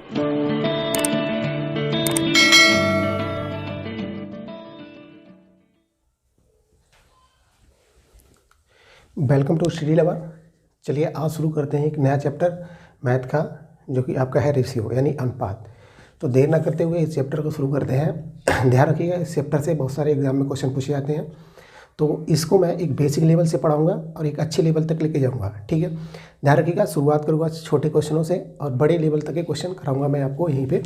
Welcome to study lover. चलिए आज शुरू करते हैं एक नया चैप्टर मैथ का, जो कि आपका है रेशियो यानी अनुपात। तो देर ना करते हुए इस चैप्टर को शुरू करते हैं। ध्यान रखिएगा, इस चैप्टर से बहुत सारे एग्जाम में क्वेश्चन पूछे जाते हैं, तो इसको मैं एक बेसिक लेवल से पढ़ाऊंगा और एक अच्छे लेवल तक लेके जाऊंगा। ठीक है, ध्यान रखिएगा। शुरुआत करूँगा छोटे क्वेश्चनों से और बड़े लेवल तक के क्वेश्चन कराऊँगा मैं आपको यहीं पर।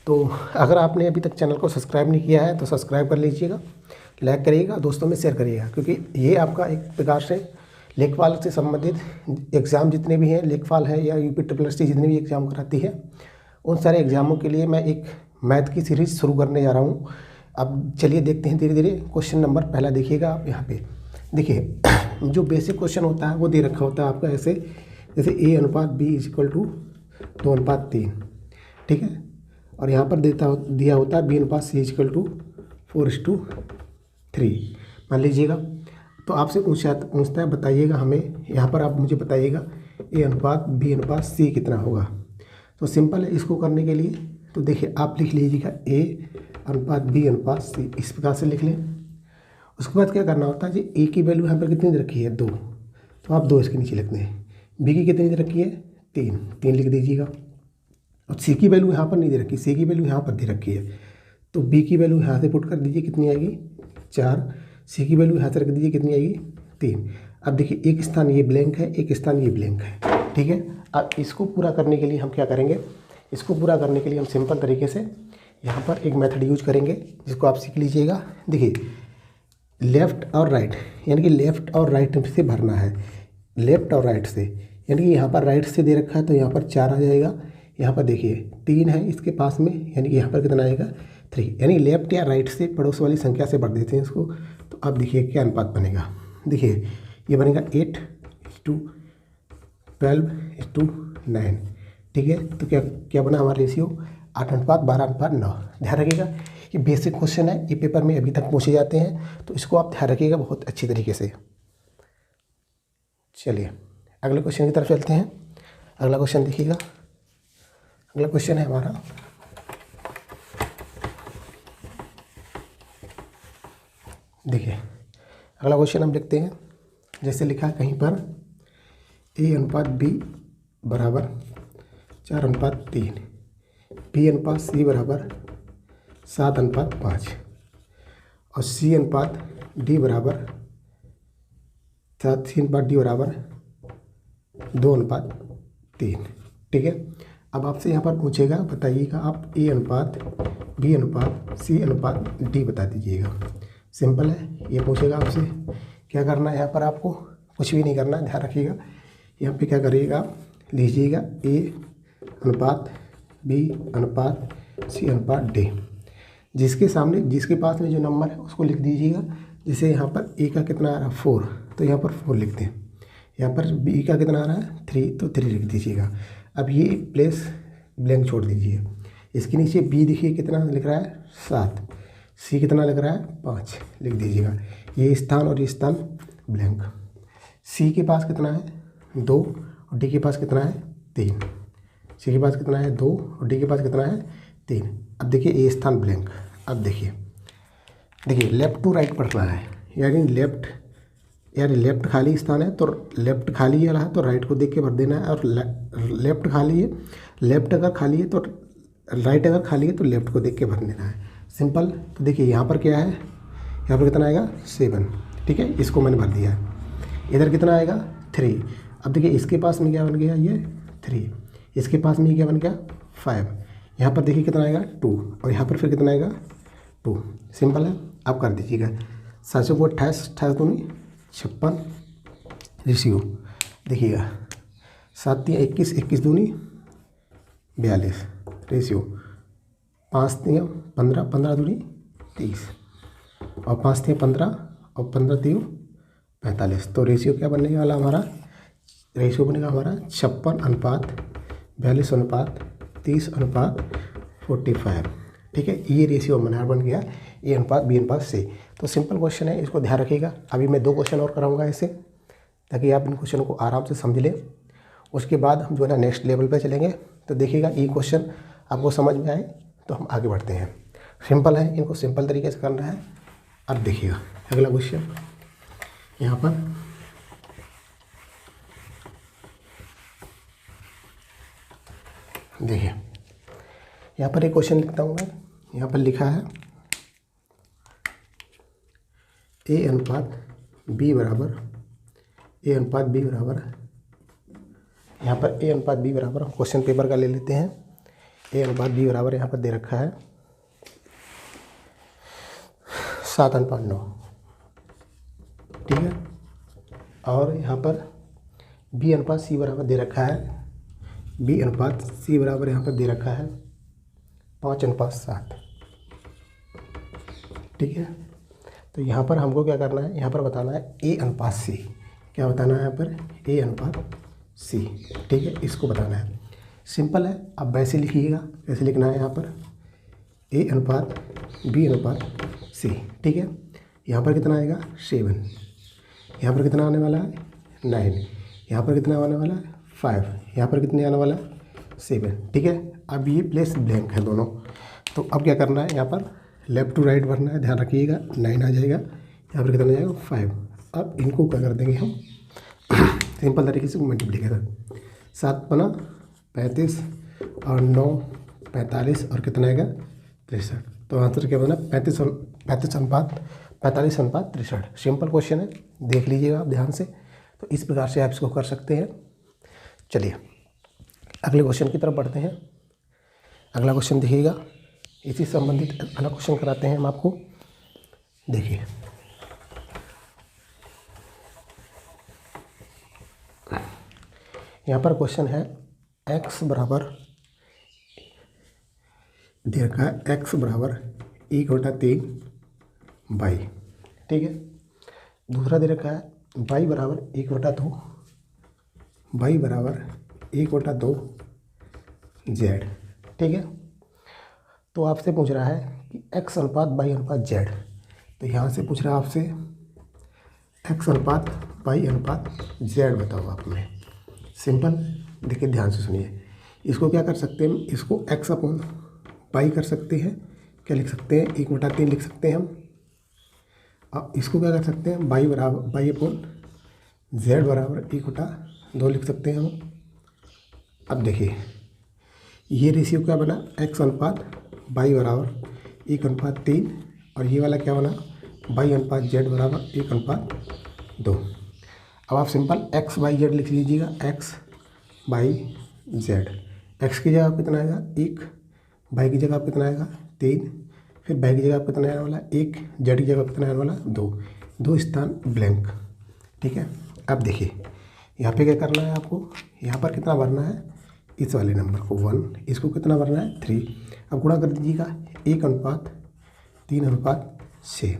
तो अगर आपने अभी तक चैनल को सब्सक्राइब नहीं किया है तो सब्सक्राइब कर लीजिएगा, लाइक करिएगा, दोस्तों में शेयर करिएगा, क्योंकि ये आपका एक प्रकार से लेखपाल से संबंधित एग्ज़ाम जितने भी हैं, लेखपाल है या यूपी ट्रिपल जितने भी एग्ज़ाम कराती है, उन सारे एग्ज़ामों के लिए मैं एक मैथ की सीरीज़ शुरू करने जा रहा हूँ। अब चलिए देखते हैं धीरे धीरे। क्वेश्चन नंबर पहला देखिएगा आप यहाँ पे। देखिए, जो बेसिक क्वेश्चन होता है वो दे रखा होता है आपका ऐसे, जैसे A/B = 2:3। ठीक है, और यहाँ पर दिया होता है B/C = 4:3। मान लीजिएगा, तो आपसे पूछता है बताइएगा हमें, यहाँ पर आप मुझे बताइएगा A/B/C कितना होगा। तो सिंपल है इसको करने के लिए। तो देखिए आप लिख लीजिएगा A/B/C, इस प्रकार से लिख लें। उसके बाद क्या करना होता है जी, A की वैल्यू यहाँ पर कितनी दे रखी है 2, तो आप 2 इसके नीचे लिखते हैं। B की कितनी दे रखी है 3 लिख दीजिएगा। और C की वैल्यू यहाँ पर नहीं दे रखी, C की वैल्यू यहाँ पर दे रखी है, तो B की वैल्यू यहाँ से पुट कर दीजिए, कितनी आएगी 4। C की वैल्यू यहाँ से रख दीजिए, कितनी आएगी 3। अब देखिए एक स्थान ये ब्लैंक है, एक स्थान ये ब्लैंक है। ठीक है, अब इसको पूरा करने के लिए हम क्या करेंगे, इसको पूरा करने के लिए हम सिंपल तरीके से यहाँ पर एक मेथड यूज करेंगे, जिसको आप सीख लीजिएगा। देखिए लेफ़्ट और राइट, यानी कि लेफ़्ट और राइट से भरना है, लेफ़्ट और राइट से, यानी कि यहाँ पर राइट से दे रखा है तो यहाँ पर 4 आ जाएगा। यहाँ पर देखिए 3 है इसके पास में, यानी कि यहाँ पर कितना आएगा 3, यानी लेफ़्ट या राइट से पड़ोस वाली संख्या से भर देते हैं इसको। तो अब देखिए क्या अनुपात बनेगा। देखिए ये बनेगा 8:12:9। ठीक है, तो क्या बना हमारा रेशियो 8:12:9। ध्यान रखिएगा, ये बेसिक क्वेश्चन है, ये पेपर में अभी तक पूछे जाते हैं, तो इसको आप ध्यान रखिएगा बहुत अच्छी तरीके से। चलिए अगले क्वेश्चन की तरफ चलते हैं। अगला क्वेश्चन देखिएगा। अगला क्वेश्चन है हमारा, देखिए अगला क्वेश्चन हम लिखते हैं, जैसे लिखा है कहीं पर A/B = 4:3, B/C = 7:5 और C/D = 2:3। ठीक है, अब आपसे यहाँ पर पूछेगा बताइएगा आप A/B/C/D बता दीजिएगा। सिंपल है, ये पूछेगा आपसे। क्या करना है यहाँ पर, आपको कुछ भी नहीं करना है, ध्यान रखिएगा। यहाँ पे क्या करिएगा आप लीजिएगा A/B/C/D, जिसके पास में जो नंबर है उसको लिख दीजिएगा। जैसे यहाँ पर A का कितना आ रहा है 4, तो यहाँ पर 4 लिखते हैं। यहाँ पर B का कितना आ रहा है 3, तो 3 लिख दीजिएगा। अब ये प्लेस ब्लैंक छोड़ दीजिए। इसके नीचे B देखिए कितना लिख रहा है 7, C कितना लिख रहा है 5 लिख दीजिएगा। ये स्थान और ये स्थान ब्लैंक। C के पास कितना है 2 और D के पास कितना है 3। C के पास कितना है 2 और D के पास कितना है 3। अब देखिए ये स्थान ब्लैंक। अब देखिए लेफ़्ट टू राइट पढ़ना है, यानी लेफ़्ट खाली स्थान है तो लेफ़्ट खाली वाला है तो राइट को देख के भर देना है, और लेफ़्ट खाली है, लेफ़्ट अगर खाली है तो राइट, अगर खाली है तो लेफ़्ट को देख के भर देना है। सिंपल। तो देखिए यहाँ पर क्या है, यहाँ पर कितना आएगा 7। ठीक है, इसको मैंने भर दिया है। इधर कितना आएगा 3। अब देखिए इसके पास में क्या बन गया ये 3, इसके पास में क्या बन गया 5। यहाँ पर देखिए कितना आएगा 2 और यहाँ पर फिर कितना आएगा 2। सिंपल है, आप कर दीजिएगा। 7 को 28, 28 दूनी 56 रेशियो। देखिएगा 7 3 21, 21 दूनी 42 रेशियो। 5 3 15, 15 दूनी 30 और 5 3 15 और 15 3 45। तो रेशियो क्या बनने वाला हमारा, रेशियो बनेगा हमारा 56:30:45। ठीक है, ये रेशियो हमारा बन गया A/B/C। तो सिंपल क्वेश्चन है, इसको ध्यान रखिएगा। अभी मैं 2 क्वेश्चन और कराऊंगा ऐसे, ताकि आप इन क्वेश्चन को आराम से समझ लें। उसके बाद हम जो है ना नेक्स्ट लेवल पे चलेंगे। तो देखिएगा ये क्वेश्चन आपको समझ में आए तो हम आगे बढ़ते हैं। सिंपल है, इनको सिंपल तरीके से करना है। अब देखिएगा अगला क्वेश्चन यहाँ पर देखिए, यहाँ पर एक क्वेश्चन लिखता हूँ मैं। यहाँ पर लिखा है ए अनुपात बी बराबर यहाँ पर ए अनुपात बी बराबर क्वेश्चन पेपर का ले लेते हैं। ए अनुपात बी बराबर यहाँ पर दे रखा है 7:9, ठीक है। और यहाँ पर बी अनुपात सी बराबर दे रखा है, बी अनुपात सी बराबर यहाँ पर दे रखा है 5:7, ठीक है। तो यहाँ पर हमको क्या करना है, यहाँ पर बताना है ए अनुपात सी। क्या बताना है यहाँ पर? ए अनुपात सी, ठीक है, इसको बताना है। सिंपल है, अब वैसे लिखिएगा। कैसे लिखना है यहाँ पर? ए अनुपात बी अनुपात सी, ठीक है। यहाँ पर कितना आएगा? 7। यहाँ पर कितना आने वाला है? 9। यहाँ पर कितना आने वाला है? 5। यहाँ पर कितने आने वाला है? 7, ठीक है। अब ये प्लेस ब्लैंक है दोनों। तो अब क्या करना है, यहाँ पर लेफ़्ट टू राइट भरना है, ध्यान रखिएगा। 9 आ जाएगा, यहाँ पर कितना आ जाएगा? 5। अब इनको क्या कर देंगे हम सिंपल तरीके से मल्टीप्लाई करें। 7×35 और 9 45 और कितना आएगा? 63। तो आंसर क्या बना? 45:63। सिंपल क्वेश्चन है, देख लीजिएगा आप ध्यान से। तो इस प्रकार से आप इसको कर सकते हैं। चलिए अगले क्वेश्चन की तरफ बढ़ते हैं। अगला क्वेश्चन देखिएगा, इसी से संबंधित अगला क्वेश्चन कराते हैं हम आपको। देखिए यहाँ पर क्वेश्चन है x बराबर दे रखा है, x बराबर 1/3 y, ठीक है। दूसरा दे रखा है y बराबर 1/2, y बराबर 1/2 z, ठीक है। तो आपसे पूछ रहा है कि x अनुपात y अनुपात z। तो यहाँ से पूछ रहा है आपसे x अनुपात y अनुपात z बताओ आपने। सिंपल, देखिए ध्यान से सुनिए। इसको क्या कर सकते हैं, इसको x अपॉन y कर सकते हैं। क्या लिख सकते हैं? 1/3 लिख सकते हैं हम। अब इसको क्या कर सकते हैं, y अपॉन z बराबर 1/2 लिख सकते हैं हम। अब देखिए ये रेशियो क्या बना, x अनुपात y बराबर 1/3 और ये वाला क्या बना, y अनुपात z बराबर 1/2। अब आप सिंपल x बाई जेड लिख लीजिएगा। x बाई जेड, x की जगह कितना आएगा? 1, y की जगह कितना आएगा? 3, फिर y की जगह कितना आने वाला? 1, z की जगह कितना आने वाला? 2 स्थान ब्लैंक, ठीक है। अब देखिए यहाँ पे क्या करना है आपको, यहाँ पर कितना भरना है? इस वाले नंबर को 1, इसको कितना भरना है? 3। अब गुणा कर दीजिएगा 1:3:6,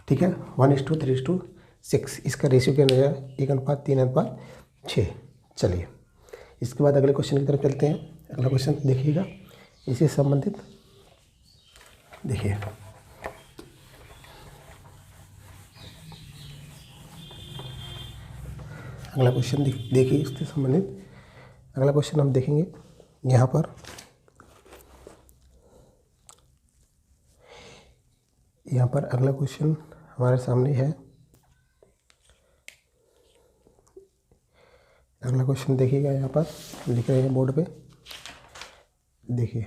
ठीक है। 1:3:6 इसका रेशियो क्या रहेगा? 1:3:6। चलिए इसके बाद अगले क्वेश्चन की तरफ चलते हैं। अगला क्वेश्चन देखिएगा, इसी से संबंधित। देखिए अगला क्वेश्चन देखिए, इससे संबंधित अगला क्वेश्चन हम देखेंगे। यहाँ पर अगला क्वेश्चन हमारे सामने है। अगला क्वेश्चन देखिएगा, यहाँ पर लिख रहे हैं बोर्ड पे। देखिए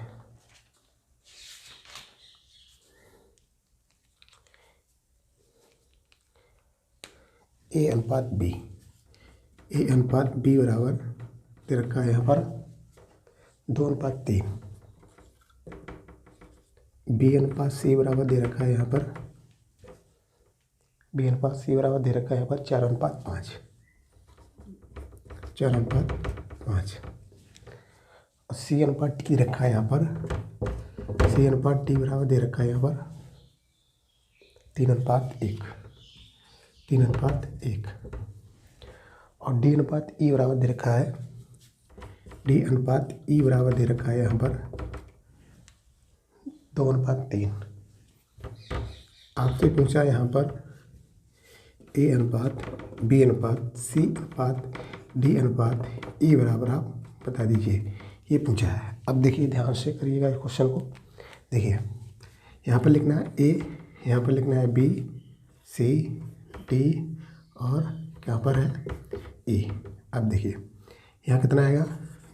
ए अनुपात बी बराबर दे रखा है यहाँ पर 2:3। बी अनुपात सी बराबर दे रखा है यहाँ पर 4:5। और सी अनुपात टी रखा है यहाँ पर, सी अनुपात टी बराबर दे रखा है यहाँ पर 3:1। और डी अनुपात ई बराबर दे रखा है, यहाँ पर 2:3। आपसे पूछा यहाँ पर ए अनुपात बी अनुपात सी अनुपात डी अनुपात ई बराबर आप बता दीजिए। ये पूछा है। अब देखिए ध्यान से करिएगा इस क्वेश्चन को। देखिए यहाँ पर लिखना है ए, यहाँ पर लिखना है बी, सी, डी और यहाँ पर है ई। अब देखिए यहाँ कितना आएगा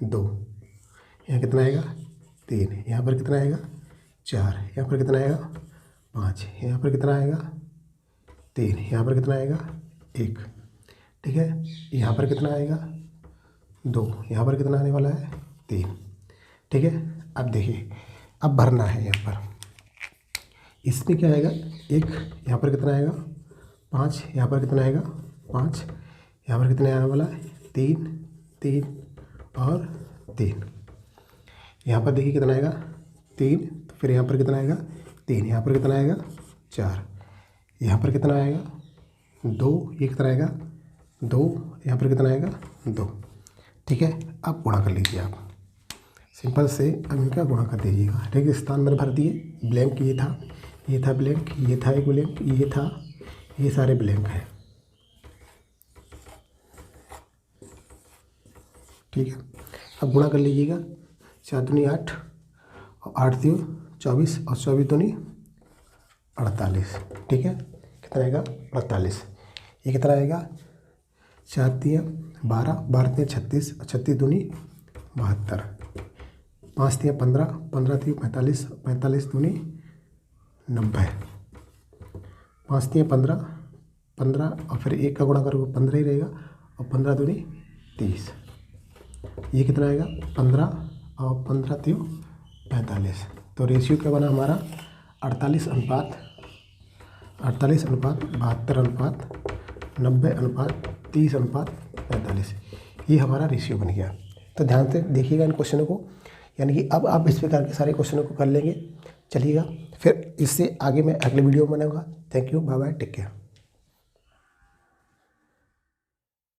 2, यहाँ कितना आएगा 3, यहाँ पर कितना आएगा 4, यहाँ पर कितना आएगा 5, यहाँ पर कितना आएगा 3, यहाँ पर कितना आएगा 1। ठीक है, यहाँ पर कितना आएगा 2, यहाँ पर कितना आने वाला है 3। ठीक है, अब देखिए अब भरना है यहाँ पर। इसमें क्या आएगा 1, यहाँ पर कितना आएगा 5, यहाँ पर कितना आएगा 5, यहाँ पर कितना आने वाला है 3, 3 और 3। यहाँ पर देखिए कितना आएगा 3, तो फिर यहाँ पर कितना आएगा 3, यहाँ पर कितना आएगा 4, यहाँ पर कितना आएगा 2, ये कितना आएगा 2, यहाँ पर कितना आएगा 2। ठीक है, अब गुणा कर लीजिए आप सिंपल से। अब इनका गुणा कर दीजिएगा। ठीक है, स्थान मैंने भर दिए, ब्लैंक ये था, ये था ब्लैंक, ये था एक ब्लैंक, ये था, ये सारे ब्लैंक हैं। ठीक है, अब गुणा कर लीजिएगा। 4 दूनी 8 और 8 दियो 24 और 24 दूनी 48। ठीक है, कितना आएगा 48। ये कितना आएगा 4 दिया 12, 12 दिया 36 और 36 दूनी 72, 5 दिया 15, 15 दिया 45, 45 दूनी 90, 5 दिया 15, 15 और फिर 1 का गुणा करोगे 15 ही रहेगा और 15 दूनी 30। ये कितना आएगा 15 और 15 दियो 45। तो रेशियो क्या बना हमारा 48 अनुपात 72 अनुपात 90 अनुपात 30 अनुपात 45। ये हमारा रेशियो बन गया। तो ध्यान से देखिएगा इन क्वेश्चनों को, यानी कि अब आप इस प्रकार के सारे क्वेश्चनों को कर लेंगे। चलिएगा, फिर इससे आगे मैं अगले वीडियो में बनाऊंगा। Thank you, bye bye, take care.